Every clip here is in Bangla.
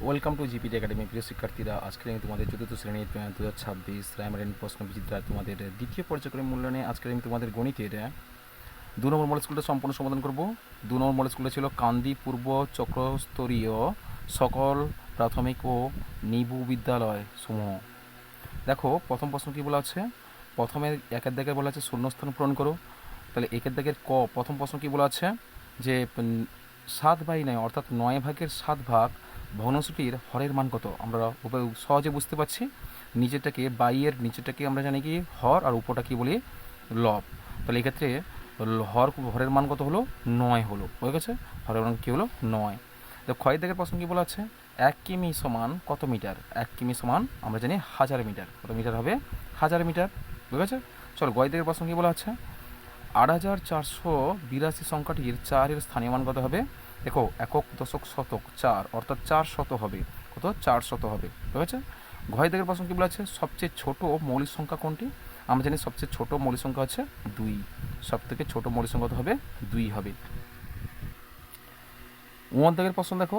Welcome to GPT academy. প্রিয় শিক্ষার্থীরা, আজকে আমি তোমাদের চতুর্থ শ্রেণীর 2026 রায়মার্টিন প্রশ্নবিচিত্রা তোমাদের দ্বিতীয় পর্যায়ক্রমিক মূল্যায়নে আজকে আমি তোমাদের গণিতের 2 নম্বর মডেল স্কুলটা সম্পূর্ণ সমাধান করব। 2 নম্বর মডেল স্কুলটা ছিল কান্দি পূর্ব চক্রস্তরীয় সকল প্রাথমিক ও নিবু বিদ্যালয় সমূহ। দেখো প্রথম প্রশ্ন কী বলা আছে, প্রথমে একের দাগে বলা আছে শূন্যস্থান পূরণ করো। তাহলে একের দাগের প্রথম প্রশ্ন কী বলা আছে যে 7/9 অর্থাৎ 9/7 ভগ্নাংশটির হরের মান কত। আমরা সহজে বুঝতে পারছি, নিচেরটাকে বাইয়ের নিচেরটাকে আমরা জানি কি হর, আর উপরটা কি বলি লব। তাহলে এক্ষেত্রে হরের মান কত হলো 9 হলো, হয়ে গেছে। হরের মান কী হলো 9। তো ক্ষয়ের দাগের প্রশ্ন কী বলা আছে, 1 কিমি সমান কত মিটার। 1 কিমি সমান আমরা জানি 1000 মিটার। কত মিটার হবে 1000 মিটার, ঠিক আছে। চলো গয় দাগের প্রশ্ন কী বলা আছে, 8482 সংখ্যাটির 4-এর স্থানীয় মান কত হবে। দেখো একক দশক শতক 4 অর্থাৎ 400 হবে, কত 400 হবে, ঠিক আছে। ঘয় দাগের প্রশ্ন কী বলা আছে, সবচেয়ে ছোট মৌলিক সংখ্যা কোনটি। আমরা জানি সবচেয়ে ছোট মৌলিক সংখ্যা হচ্ছে 2, সব থেকে ছোট মৌলিক সংখ্যা কত হবে 2 হবে। দাগের প্রশ্ন দেখো,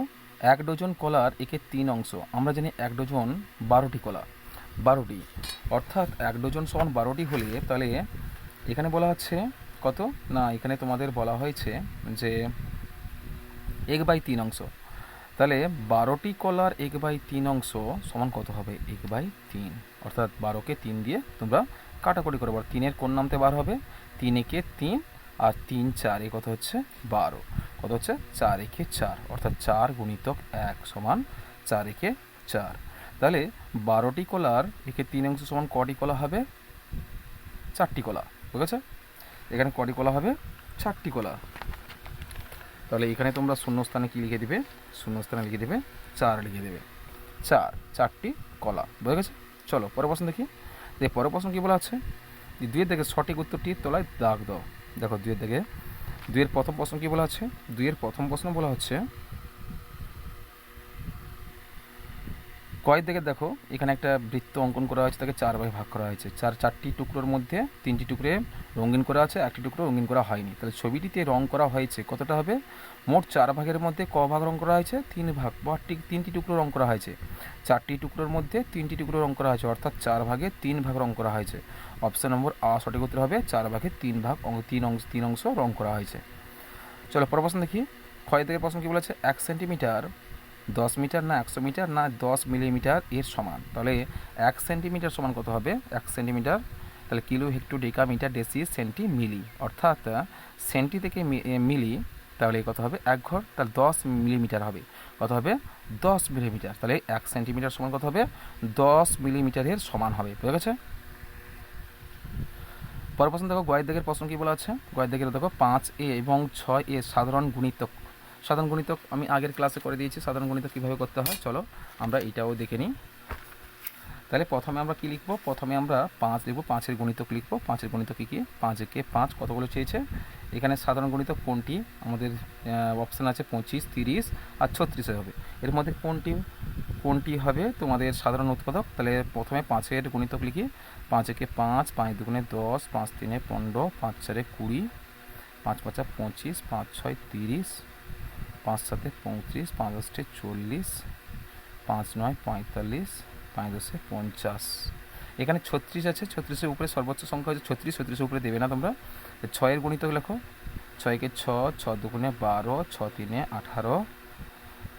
1 ডজন কলার একে 3 অংশ। আমরা জানি 1 ডজন 12টি কলা, 12টি অর্থাৎ 1 ডজন সমান 12টি হলে তাহলে এখানে বলা হচ্ছে কত না, এখানে তোমাদের বলা হয়েছে যে 1/3 অংশ। তাহলে 12টি কলার 1/3 অংশ সমান কত হবে 1/3, অর্থাৎ 12কে 3 দিয়ে তোমরা কাটাকুটি করে 3-এর কোন নামতে 12 হবে, 3 একে 3 আর 3 4 এ কত হচ্ছে 12, কত হচ্ছে 4 একে 4 অর্থাৎ 4 গুণিতক 1 সমান 4 একে 4। তাহলে 12টি কলার একে 3 অংশ সমান কটি কলা হবে, 4টি কলা, ঠিক আছে। এখানে কটি কলা হবে 4টি কলা। তাহলে এখানে তোমরা শূন্যস্থানে কী লিখে দেবে, শূন্যস্থানে লিখে দেবে 4 লিখে দেবে, 4টি কলা, বুঝে গেছে। চলো পরের প্রশ্ন দেখি। পরের প্রশ্ন কী বলা আছে, 2-এর দিকে সঠিক উত্তরটি তলায় দাগ দাও। দেখো 2-এর দিকে 2-এর প্রথম প্রশ্ন কী বলা আছে, 2-এর প্রথম প্রশ্ন বলা হচ্ছে কয়েক দিকে দেখো এখানে একটা বৃত্ত অঙ্কন করা হয়েছে, তাকে 4 ভাগে ভাগ করা হয়েছে। 4টি টুকরোর মধ্যে 3টি টুকরে রঙিন করা আছে, 1টি টুকরো রঙিন করা হয়নি। তাহলে ছবিটিতে রং করা হয়েছে কতটা হবে, মোট 4 ভাগের মধ্যে ক ভাগ রং করা হয়েছে 3 ভাগ, বা 3টি টুকরো রং করা হয়েছে। 4টি টুকরোর মধ্যে 3টি টুকরো রং করা হয়েছে, অর্থাৎ 4 ভাগে 3 ভাগ রং করা হয়েছে। অপশন নম্বর আ সঠিক উত্তর হবে, 4 ভাগে 3 ভাগ 3 অংশ রং করা হয়েছে। চলো পরের প্রশ্ন দেখি। ক্ষয় থেকে প্রশ্ন কী বলেছে, 1 সেন্টিমিটার 10 মিটার না 100 মিটার না 10 মিলিমিটার এর সমান। তাহলে 1 সেন্টিমিটার সমান কত হবে, 1 সেন্টিমিটার তাহলে kilo hecto deca metre deci centi milli, অর্থাৎ সেন্টি থেকে মিলি, তাহলে কত হবে 1 ঘর, তাহলে 10 মিলিমিটার হবে, কত হবে 10 মিলিমিটার। তাহলে 1 সেন্টিমিটার সমান কত হবে 10 মিলিমিটারের সমান হবে, বুঝে গেছে। পরের প্রশ্ন দেখো, গয়ের দিকের প্রশ্ন কী বলা আছে, গয়ের দিকের দেখো 5a এবং 6a সাধারণ গুণিতক। সাধারণ গুণিতক আমি আগের ক্লাসে করে দিয়েছি, সাধারণ গুণিতক কীভাবে করতে হয়, চলো আমরা এটাও দেখে নিই। তাহলে প্রথমে আমরা কী লিখবো, প্রথমে আমরা 5 লিখবো, 5-এর গুণিতক লিখবো। 5-এর গুণিতক কী কী, 5 একে 5 কতগুলো চেয়েছে, এখানে সাধারণ গুণিতক কোনটি আমাদের অপশান আছে 25, 30 আর 36 হবে। এর মধ্যে কোনটি হবে তোমাদের সাধারণ উৎপাদক। তাহলে প্রথমে 5-এর গুণিতক লিখি, 5 একে 5, 5 দুগুণে 10, 5 তিনে 15, 5 চারে 20, 5 পাঁচা 25, 5 ছয় 30, 5 সাতে 35, 5 আষ্টে 40, 5 নয় 45, 5 দশে 50। এখানে 36 আছে, 36-এর উপরে সর্বোচ্চ সংখ্যা হচ্ছে 36, 36-এর উপরে দেবে না তোমরা। 6-এর গুণিতক লেখো, 6 একে 6, 6 দুগুণে 12, 6 তিনে 18,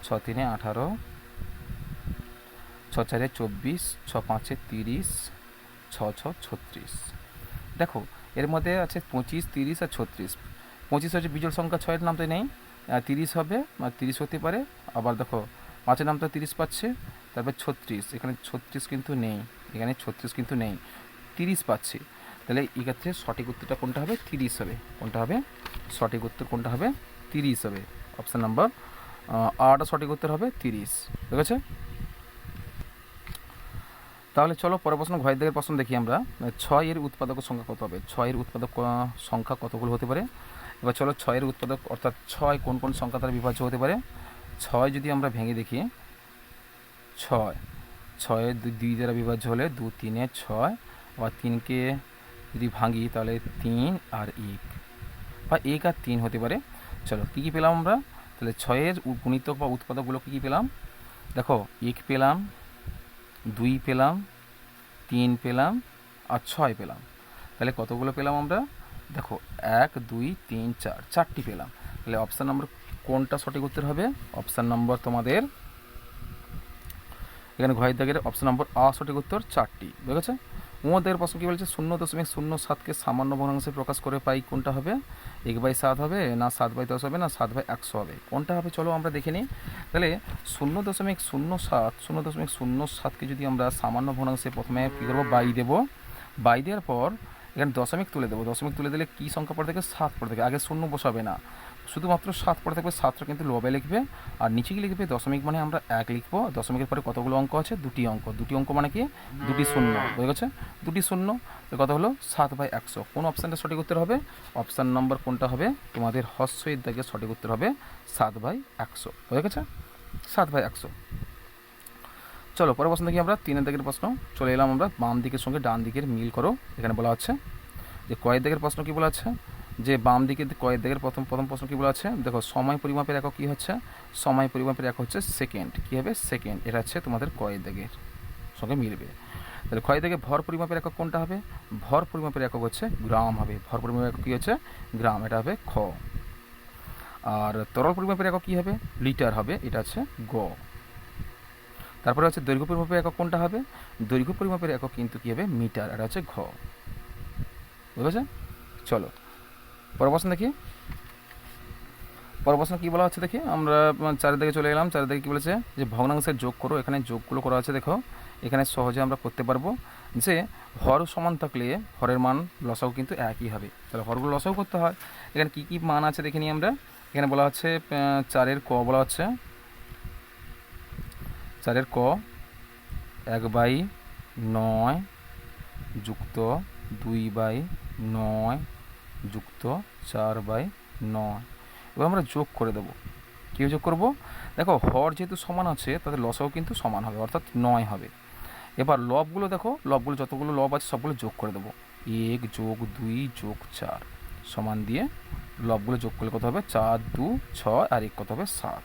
6 তিনে 18, 6 চারে 24, 6 পাঁচে 30, 6 6 36। দেখো এর মধ্যে আছে 25, 30 আর 36। 25 হচ্ছে বিজোড় সংখ্যা, 6-এর নাম তো নেই, 30 হবে, 30 হতে পারে। আবার দেখো 5-এর নাম তো 30 পাচ্ছে, তারপর 36, এখানে 36 কিন্তু নেই, এখানে 36 কিন্তু নেই, 30 পাচ্ছি। তাহলে এক্ষেত্রে সঠিক উত্তরটা কোনটা হবে 30 হবে, কোনটা হবে সঠিক উত্তর কোনটা হবে 30 হবে। অপশান নাম্বার আটা সঠিক উত্তর হবে 30, ঠিক আছে। তাহলে চলো পরের প্রশ্ন, ঘয়ের দিকের প্রশ্ন দেখি আমরা। 6-এর উৎপাদক সংখ্যা কত হবে, 6-এর উৎপাদক সংখ্যা কতগুলো হতে পারে। এবার চলো 6-এর উৎপাদক অর্থাৎ 6 কোন কোন সংখ্যা দ্বারা বিভাজ্য হতে পারে। 6 যদি আমরা ভেঙে দেখি, 6 2 দ্বারা বিভাজ্য হলে 2 3-এ 6, আবার 3কে যদি ভাঙি তাহলে 3 আর 1, বা 1 আর 3 হতে পারে। চলো কী কী পেলাম আমরা, তাহলে 6-এর গুণিতক বা উৎপাদকগুলো কী কী পেলাম, দেখো 1 পেলাম, 2 পেলাম, 3 পেলাম আর 6 পেলাম। তাহলে কতগুলো পেলাম আমরা? দেখো 1 2 3 4, 4টি পেলাম। তাহলে অপশান নম্বর কোনটা সঠিক উত্তর হবে? অপশান নম্বর তোমাদের এখানে ঘয়ের দাগের অপশান নম্বর আ সঠিক উত্তর 4টি। বুঝেছে? দাগের প্রশ্ন কী বলছে? 0.07কে সামান্য ভগ্নাংশে প্রকাশ করে পাই কোনটা হবে? 1/7 হবে, না 7/10 হবে, না 7/100 হবে? কোনটা হবে চলো আমরা দেখে নিই। তাহলে 0.07কে যদি আমরা সামান্য ভগ্নাংশে প্রথমে কী করবো? বাই দেবো। বাই দেওয়ার পর এখানে দশমিক তুলে দেবো। দশমিক তুলে দিলে কী সংখ্যা পড়ে থাকে? 7 পড়ে থাকে। আগে শূন্য বসাবে না, শুধুমাত্র 7 পড়ে থাকবে। 7টা কিন্তু লবে লিখবে, আর নিচে কি লিখবে? দশমিক মানে আমরা 1 লিখবো। দশমিকের পরে কতগুলো অঙ্ক আছে? 2টি অঙ্ক। 2টি অঙ্ক মানে কি? 2টি শূন্য। বুঝে গেছে? 2টি শূন্য। কত হলো? 7/100। কোন অপশানটা সঠিক উত্তর হবে? অপশান নম্বর কোনটা হবে? তোমাদের হস্যের দাগে সঠিক উত্তর হবে 7/100। হয়ে গেছে? 7/100। চলো পরের প্রশ্ন দেখি আমরা। 3 দাগের প্রশ্ন। চলে এলাম আমরা বাম দিকের সঙ্গে ডান দিকের মিল করো। এখানে বলা হচ্ছে যে কয়ের দাগের প্রশ্ন কী বলা আছে? যে বাম দিকে কয়ের দাগের প্রথম প্রশ্ন কী বলা আছে? দেখো সময় পরিমাপের একক কী হচ্ছে? সময় পরিমাপের একক হচ্ছে সেকেন্ড। কী হবে? সেকেন্ড। এটা হচ্ছে তোমাদের কয়ের দাগের সঙ্গে মিলবে। তাহলে কয়ের দাগে ভর পরিমাপের একক কোনটা হবে? ভর পরিমাপের একক হচ্ছে গ্রাম হবে। ভর পরিমাপের একক কী হচ্ছে? গ্রাম। এটা হবে খ। আর তরল পরিমাপের একক কী হবে? লিটার হবে। এটা হচ্ছে গ। তারপরে হচ্ছে দৈর্ঘ্য পরিমাপের একক কোনটা হবে? দৈর্ঘ্য পরিমাপের একক কিন্তু কী হবে? মিটার। এটা হচ্ছে ঘ। বুঝেছে? চলো পরের প্রশ্ন দেখি। পরের প্রশ্ন কী বলা হচ্ছে দেখি আমরা। 4 দিকে চলে এলাম। 4 দিকে কী বলেছে? যে ভগ্নাংশের যোগ করো। এখানে যোগগুলো করা আছে দেখো। এখানে সহজে আমরা করতে পারবো যে হর সমান থাকলে হরের মান লসাও কিন্তু একই হবে। তাহলে হরগুলো লসাও করতে হয়। এখানে কী কী মান আছে দেখে নিই আমরা। এখানে বলা হচ্ছে 4-এর ক বলা হচ্ছে। 4-এর ক 1/9 যুক্ত 2/9 যুক্ত 4/9। এবার আমরা যোগ করে দেবো। কী যোগ করব? দেখো হর যেহেতু সমান আছে তাদের লসাও কিন্তু সমান হবে, অর্থাৎ 9 হবে। এবার লবগুলো দেখো, লবগুলো যতগুলো লব আছে সবগুলো যোগ করে দেবো। 1 যোগ 2 যোগ 4 সমান দিয়ে লবগুলো যোগ করলে কত হবে? 4 2 6 আর 1 কত হবে? 7।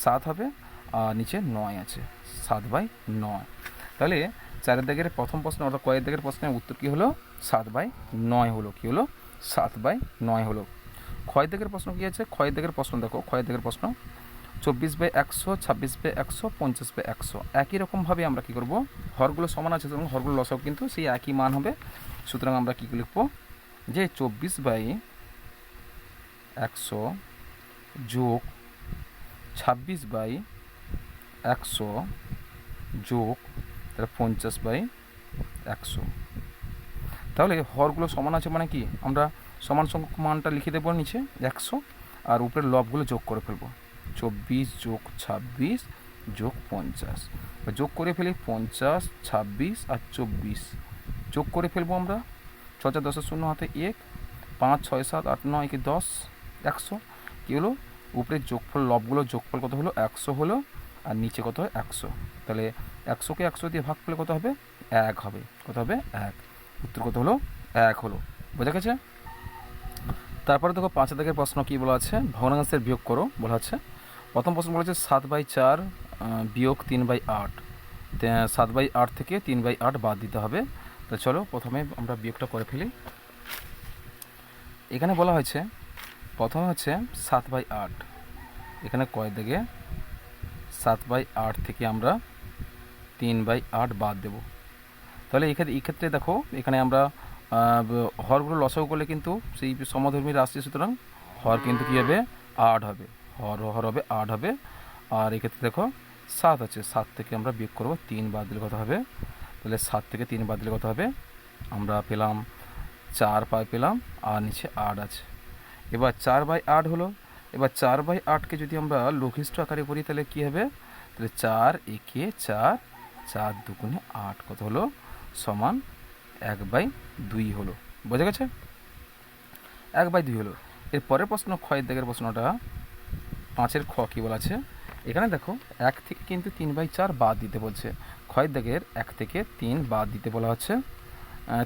7 হবে, আর নিচে 9 আছে। 7/9। তাহলে 4 দাগের প্রথম প্রশ্ন অর্থাৎ কয়ের দাগের প্রশ্নের উত্তর কী হলো? 7/9 হলো। কী হলো? 7/9 হলো। ক্ষয় দাগের প্রশ্ন কী আছে? ক্ষয় দাগের প্রশ্ন দেখো। ক্ষয় দাগের প্রশ্ন 24/100, 26/100, 50/100। একই রকমভাবে আমরা কী করব? হরগুলো সমান আছে সুতরাং হরগুলো লসাও কিন্তু সেই একই মান হবে। সুতরাং আমরা কী লিখব? যে 24/100 যোগ 26/100 যোগ তাহলে 50/100। তাহলে হরগুলো সমান আছে মানে কি? আমরা সমান সংখ্যক মানটা লিখে দেবো নিচে 100, আর উপরের লবগুলো যোগ করে ফেলবো। 24 যোগ 26 যোগ 50। যোগ করে ফেলি 50, 26 আর 24 যোগ করে ফেলবো আমরা। 6 4 10 0 হাতে 1, 5 6 7 8 9 1 10 100। কী হলো? উপরের যোগফল লবগুলো যোগফল কত হলো? 100 হলো, আর নিচে কত হয়? 100। তাহলে 100কে 100 দিয়ে ভাগ করলে কত হবে? 1 হবে। কত হবে? 1। উত্তর কত হলো? 1 হলো। বোঝা গেছে? তারপরে দেখো 5 দাগের প্রশ্ন কী বলা আছে? ভগ্নাংশের বিয়োগ করো বলা আছে। প্রথম প্রশ্ন বলেছে 7/4 বিয়োগ 3/8। 7/8 থেকে 3/8 বাদ দিতে হবে। তো চলো প্রথমে আমরা বিয়োগটা করে ফেলি। এখানে বলা হয়েছে প্রথমে হচ্ছে 7/8। এখানে কয় দাগে 7/8 থেকে আমরা 3/8 বাদ দেব। তাহলে এই ক্ষেত্রে দেখো এখানে আমরা হরগুলো লসাগু করলে কিন্তু সেই সমধর্মী রাশি, সুতরাং হর কিন্তু কী হবে? 8 হবে। হর হবে 8 হবে। আর এক্ষেত্রে দেখো 7 আছে, 7 থেকে আমরা বিয়োগ করবো, 3 বাদ দিলে কত হবে? তাহলে 7 থেকে 3 বাদ দিলে কত হবে? আমরা পেলাম 4 পেলাম, আর নিচে 8 আছে। এবার 4/8 হলো। এবার 4/8কে যদি আমরা লঘিষ্ঠ আকারে করি তাহলে কী হবে? তাহলে 4 একে 4, 4 দুগুণে 8 কত হলো? সমান 1/2 হলো। বোঝা গেছে? 1/2 হলো। এর পরের প্রশ্ন ক্ষয়ের দাগের প্রশ্নটা 5-এর খ কী বলা আছে? এখানে দেখো 1 থেকে কিন্তু 3/4 বাদ দিতে বলছে। ক্ষয়ের দাগের 1 থেকে 3 বাদ দিতে বলা হচ্ছে।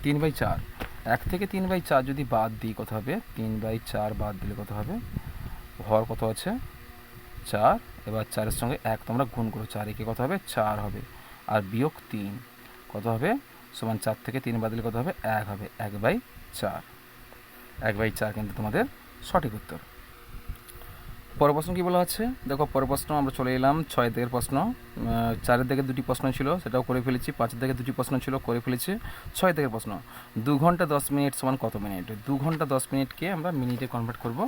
3/4, 1 থেকে 3/4 যদি বাদ দিই কত হবে? 3/4 বাদ দিলে কত হবে? হর কত আছে? 4, এবার 4-এর সঙ্গে 1 তোমরা গুণ করো, 4 একে কত হবে 4 হবে, আর বিয়োগ 3 কত হবে সমান 4 থেকে 3 বাদ দিলে কত হবে 1 হবে, 1/4। 1/4 কিন্তু তোমাদের সঠিক উত্তর। পরের প্রশ্ন কী বলা আছে দেখো, পরের প্রশ্ন আমরা চলে এলাম 6 দিকের প্রশ্ন। 4-এর দিকে 2টি প্রশ্ন ছিল, সেটাও করে ফেলেছি। 5-এর দিকে 2টি প্রশ্ন ছিল, করে ফেলেছি। 6 দিকের প্রশ্ন, 2 ঘন্টা 10 মিনিট সমান কত মিনিট? 2 ঘন্টা 10 মিনিটকে আমরা মিনিটে কনভার্ট করব।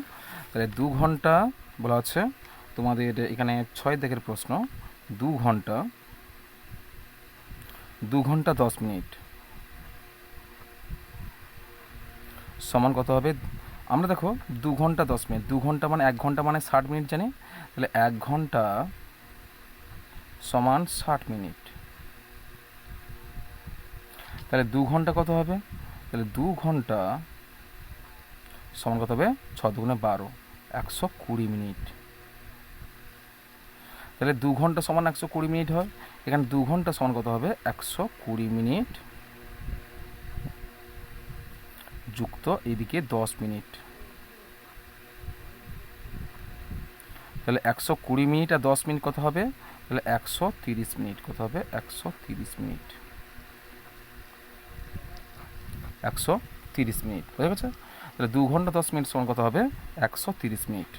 তাহলে 2 ঘন্টা বলা হচ্ছে তোমাদের এখানে 6 দিকের প্রশ্ন, 2 ঘন্টা 10 মিনিট সমান কত হবে? আমরা দেখো 2 ঘন্টা 10 মিনিট, 2 ঘন্টা মানে 1 ঘন্টা মানে 60 মিনিট জানি, তাহলে 1 ঘন্টা সমান 60 মিনিট। তাহলে 2 ঘন্টা কত হবে? তাহলে 2 ঘন্টা সমান কত হবে? 6 দুগুণে 12, 120 মিনিট। তাহলে 2 ঘন্টা সমান 120 মিনিট হয়, এখানে 2 ঘন্টা সমান কত হবে? 120 মিনিট যুক্ত এদিকে 10 মিনিট। তাহলে 120 মিনিট আর 10 মিনিট কত হবে? তাহলে 130 মিনিট। কত হবে? 130 মিনিট। 130 মিনিট, বুঝা গেছে? তাহলে 2 ঘন্টা 10 মিনিট সমান কত হবে? 130 মিনিট।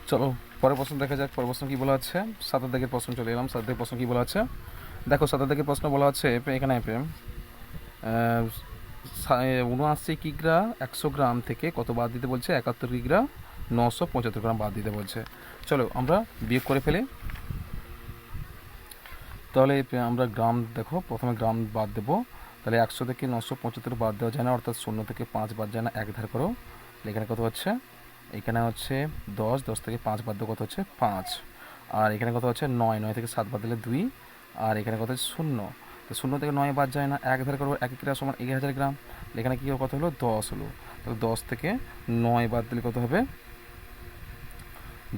চলো পরের প্রশ্ন দেখা যাক। পরের প্রশ্ন কী বলা আছে? 7 দিকের প্রশ্ন চলে এলাম। 7 দিকের প্রশ্ন কী বলা আছে দেখো, 7 দিকের প্রশ্ন বলা আছে এখানে 79 কিগ্রা 100 গ্রাম থেকে কত বাদ দিতে বলছে? 71 কিগ্রা 975 গ্রাম বাদ দিতে বলছে। চলো আমরা বিয়োগ করে ফেলি। তাহলে আমরা গ্রাম, দেখো প্রথমে গ্রাম বাদ দেবো। তাহলে 100 থেকে 975 বাদ দেওয়া যায় না, অর্থাৎ 0 থেকে 5 বাদ যায় না, 1 ধার করো। এখানে কত হচ্ছে? এখানে হচ্ছে 10, 10 থেকে 5 বাদ দেবো, কত হচ্ছে? 5। আর এখানে কত হচ্ছে? 9, 9 থেকে 7 বাদ দিলে 2। আর এখানে কত হচ্ছে? 0। তো 0 থেকে 9 বাদ যায় না, 1 ধার করবো, 1 কিগ্রা সমান 1000 গ্রাম। এখানে কী কত হলো? 10 হলো। তাহলে 10 থেকে 9 বাদ দিলে কত হবে?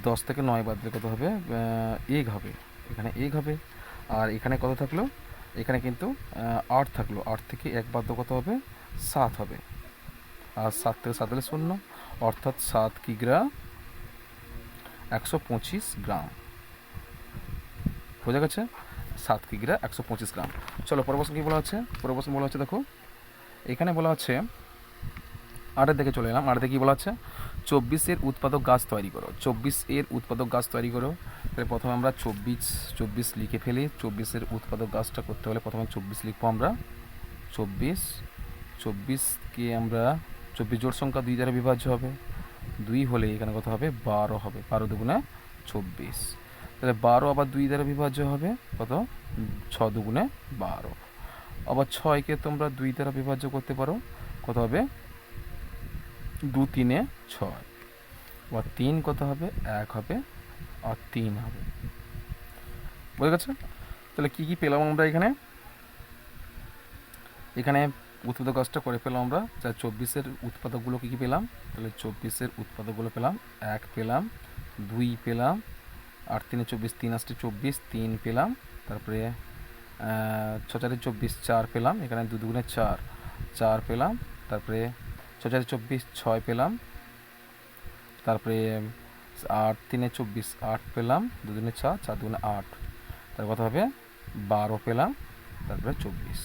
10 থেকে 9 বাদ দিলে কত হবে? 1 হবে, এখানে 1 হবে। আর এখানে কত থাকলো? এখানে কিন্তু 8 থাকলো, 8 থেকে 1 বাদ কত হবে? 7 হবে। আর 7 থেকে 7 দিলে 0, অর্থাৎ 7 কিগ্রা 125 গ্রাম। বোঝা গেছে? 7 কিগ্রা 125 গ্রাম। চলো পরের প্রশ্ন কী বলা হচ্ছে? পরের প্রশ্ন বলা হচ্ছে দেখো, এখানে বলা হচ্ছে 8-এর দিকে চলে এলাম। 8-এর দিকে কী বলা আছে? 24-এর উৎপাদক গাছ তৈরি করো। 24-এর উৎপাদক গাছ তৈরি করো। তাহলে প্রথমে আমরা 24 লিখে ফেলি। 24-এর উৎপাদক গাছটা করতে হলে প্রথমে 24 লিখবো আমরা। 24কে আমরা 24 জোড় সংখ্যা 2 দ্বারা বিভাজ্য হবে। 2 হলে এখানে কত হবে? 12 হবে। 12 দুগুণে 24। তাহলে 12 আবার 2 দ্বারা বিভাজ্য হবে কত? 6 দুগুণে 12। আবার 6কে তোমরা 2 দ্বারা বিভাজ্য করতে পারো, কত হবে? 2 3 6। আবার 3 কত হবে? 1 হবে, আর 3 হবে। বুঝে গেছে? তাহলে কী কী পেলাম আমরা এখানে? এখানে উৎপাদক গাছটা করে পেলাম আমরা। 24-এর উৎপাদকগুলো কী কী পেলাম? তাহলে 24-এর উৎপাদকগুলো পেলাম, 1 পেলাম, 2 পেলাম, 8 3 24, 3 8 24, 3 পেলাম। তারপরে 6 4 24, 4 পেলাম। এখানে 2 দুগুণে 4, 4 পেলাম। তারপরে 6 4 24, 6 পেলাম। তারপরে 8 3 24, 8 পেলাম। 2 দুগুণে 4, 4 দুগুণে 8। তার কথা হবে 12 পেলাম। তারপরে 24।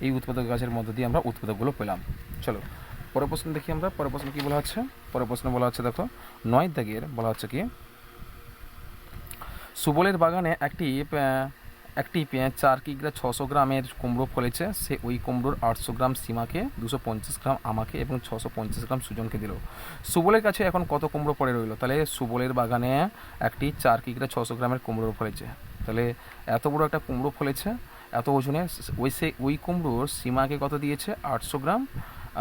এই উৎপাদক গাছের মধ্য দিয়ে আমরা উৎপাদকগুলো পেলাম। চলো পরের প্রশ্ন দেখি আমরা। পরের প্রশ্ন কী বলা হচ্ছে? পরের প্রশ্ন বলা হচ্ছে দেখো, 9 দাগের বলা হচ্ছে কি, সুবলের বাগানে একটি 4 কিগ্রা 600 গ্রামের কুমড়ো ফলেছে। সে ওই কুমড়োর 800 গ্রাম সীমাকে, 250 গ্রাম আমাকে এবং 650 গ্রাম সুজনকে দিল। সুবলের কাছে এখন কত কুমড়ো পড়ে রইল? তাহলে সুবলের বাগানে একটি 4 কিগ্রা 600 গ্রামের কুমড়ো ফলেছে। তাহলে এত বড় একটা কুমড়ো ফলেছে, এত ওজনে, ওই কুমড়োর সীমাকে কত দিয়েছে? 800 গ্রাম,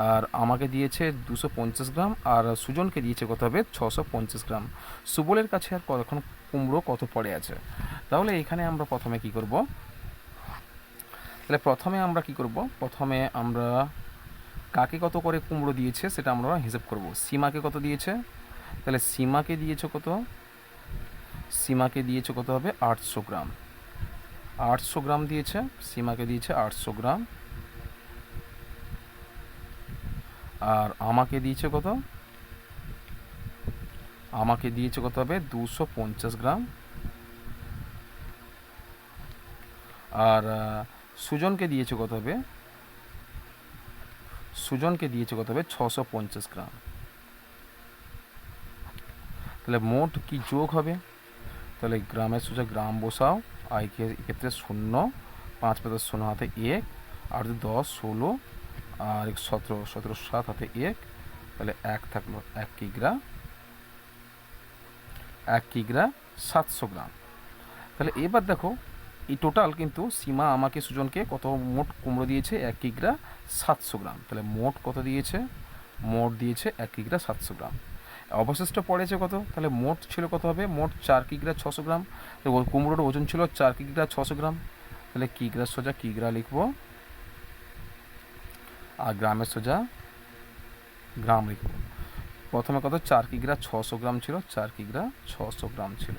আর আমাকে দিয়েছে 250 গ্রাম, আর সুজনকে দিয়েছে কত হবে? 650 গ্রাম। সুবলের কাছে আর এখন কুমড়ো কত পড়ে আছে? তাহলে এখানে আমরা প্রথমে কি করব? তাহলে প্রথমে আমরা কি করব? প্রথমে আমরা কাকে কত করে কুমড়ো দিয়েছে সেটা আমরা হিসাব করব। সীমাকে কত দিয়েছে? তাহলে সীমাকে দিয়েছে কত? সীমাকে দিয়েছে কত হবে? 800 গ্রাম। 800 গ্রাম দিয়েছে, সীমাকে দিয়েছে 800 গ্রাম। আর আমাকে দিয়েছে কত? আমাকে দিয়েছে কত হবে 250 গ্রাম, আর সুজনকে দিয়েছে কত হবে, সুজনকে দিয়েছে কত হবে 650 গ্রাম। তাহলে মোট কি যোগ হবে, তাহলে গ্রামের সোজা গ্রাম বসাও, আর এক্ষেত্রে 0, 5 × 0 হাতে 1, 8 × 10 16, আর 17, 17 7 হাতে 1, তাহলে 1 থাকলো 1 কিগ্রা, 1 কিগ্রা 700 গ্রাম। তাহলে এবার দেখো এই টোটাল কিন্তু সীমা আমাকে সুজনকে কত মোট কুমড়ো দিয়েছে 1 কিগ্রা 700 গ্রাম। তাহলে মোট কত দিয়েছে, মোট দিয়েছে 1 কিগ্রা 700 গ্রাম। অবশিষ্ট পড়েছে কত, তাহলে মোট ছিল কত হবে, মোট 4 কিগ্রা 600 গ্রাম। কুমড়োর ওজন ছিল 4 কিগ্রা 600 গ্রাম। তাহলে কিগ্রার সোজা কিগ্রা লিখবো, আর গ্রামের সোজা গ্রাম লিখবো। প্রথমে কত 4 কিগ্রা 600 গ্রাম ছিল, 4 কিগ্রা 600 গ্রাম ছিল।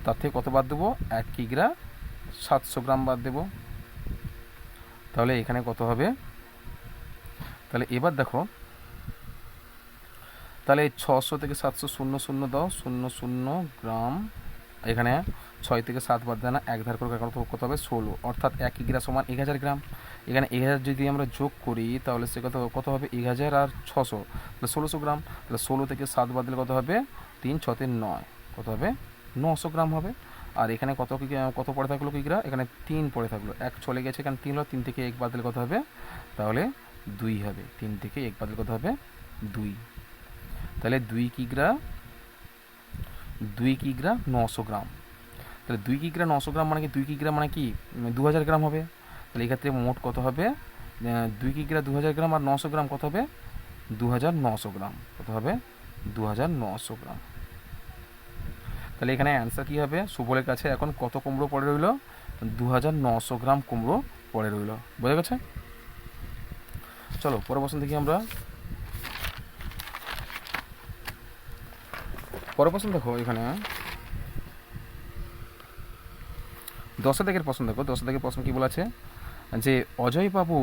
তার থেকে কত বাদ দেবো, 1 কিগ্রা 700 গ্রাম বাদ দেবো। তাহলে এখানে কত হবে, তাহলে এবার দেখো, তাহলে 600 থেকে 700 0 0 দাও, 0 0 গ্রাম, এখানে 6 থেকে 7 বাদ দেয় না, 1 ধার করে কত হবে 16, অর্থাৎ 1 কিগ্রা সমান 1000 গ্রাম। এখানে 1000 যদি আমরা যোগ করি তাহলে সে কত হবে 1000 আর 600, তাহলে 1600 গ্রাম। তাহলে 16 থেকে 7 বাদ দিলে কত হবে, 3 6 × 9, কত হবে 900 গ্রাম হবে। আর এখানে কত পড়ে থাকলো কিগ্রা, এখানে 3 পড়ে থাকলো, 1 চলে গেছে, এখানে 3 হলো, 3 থেকে 1 বাদ দিলে কত হবে, তাহলে 2 হবে, 3 থেকে 1 বাদ দিলে কত হবে 2। তাহলে 2 কিগ্রা 900 গ্রাম। তাহলে 2 কিগ্রা 900 গ্রাম মানে কি, 2 কিগ্রা মানে কি 2000 গ্রাম হবে। তাহলে এক্ষেত্রে মোট কত হবে, 2 কিগ্রা 2000 গ্রাম, আর 900 গ্রাম কত হবে 2900 গ্রাম, কত হবে 2900 গ্রাম। তাহলে এখানে অ্যান্সার কী হবে, সুবলের কাছে এখন কত কুমড়ো পড়ে রইল, 2900 গ্রাম কুমড়ো পড়ে রইল। বোঝা গেছে? চলো পরের প্রশ্ন দেখি আমরা। পরের প্রশ্ন দেখো, এখানে 10 দাগের প্রশ্ন দেখো। 10 দাগের প্রশ্ন কী বলেছে, যে অজয়বাবু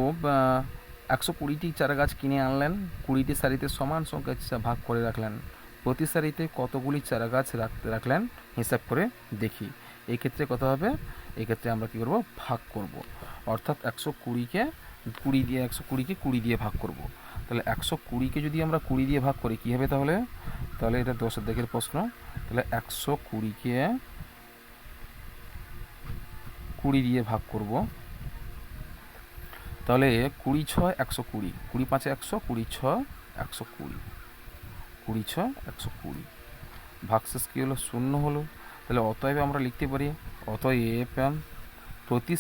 120টি চারা গাছ কিনে আনলেন, 20টি সারিতে সমান সংখ্যা ভাগ করে রাখলেন, প্রতি সারিতে কতগুলি চারা গাছ রাখলেন হিসাব করে দেখি। এই ক্ষেত্রে কত হবে, এই ক্ষেত্রে আমরা কী করব, ভাগ করব, অর্থাৎ 120কে 20 দিয়ে ভাগ করব। তাহলে 120কে যদি আমরা 20 দিয়ে ভাগ করি কী হবে, তাহলে এটা 10 দাগের প্রশ্ন। তাহলে 120কে 20 দিয়ে ভাগ করব, তাহলে 20 6 120, 20 5 100, 20 6 120, 20 6 120, ভাগশেষ কী হলো, 0 হলো। তাহলে অতএব আমরা লিখতে পারি, অতএব প্রতি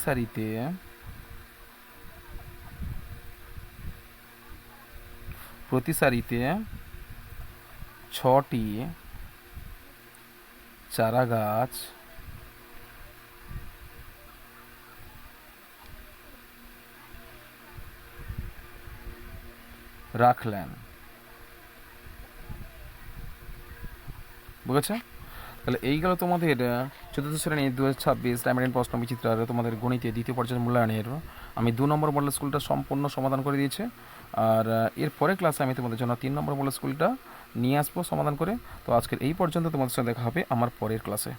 সারিতে 6টি চারা গাছ রাখলেন। বুঝেছ? তাহলে এই গেল তোমাদের 14th শ্রেণী 2026 ডায়মন্ড প্রশ্ন বিচিত্রার তোমাদের গণিতে দ্বিতীয় পর্যায়ের মূল্যায়নের আমি 2 নম্বর মডেল স্কুলটা সম্পূর্ণ সমাধান করে দিয়েছি। আর এর পরের ক্লাসে আমি তোমাদের জন্য 3 নম্বর মডেল স্কুলটা নিয়ে আসবো সমাধান করে। তো আজকের এই পর্যন্ত, তোমাদের সাথে দেখা হবে আমার পরের ক্লাসে।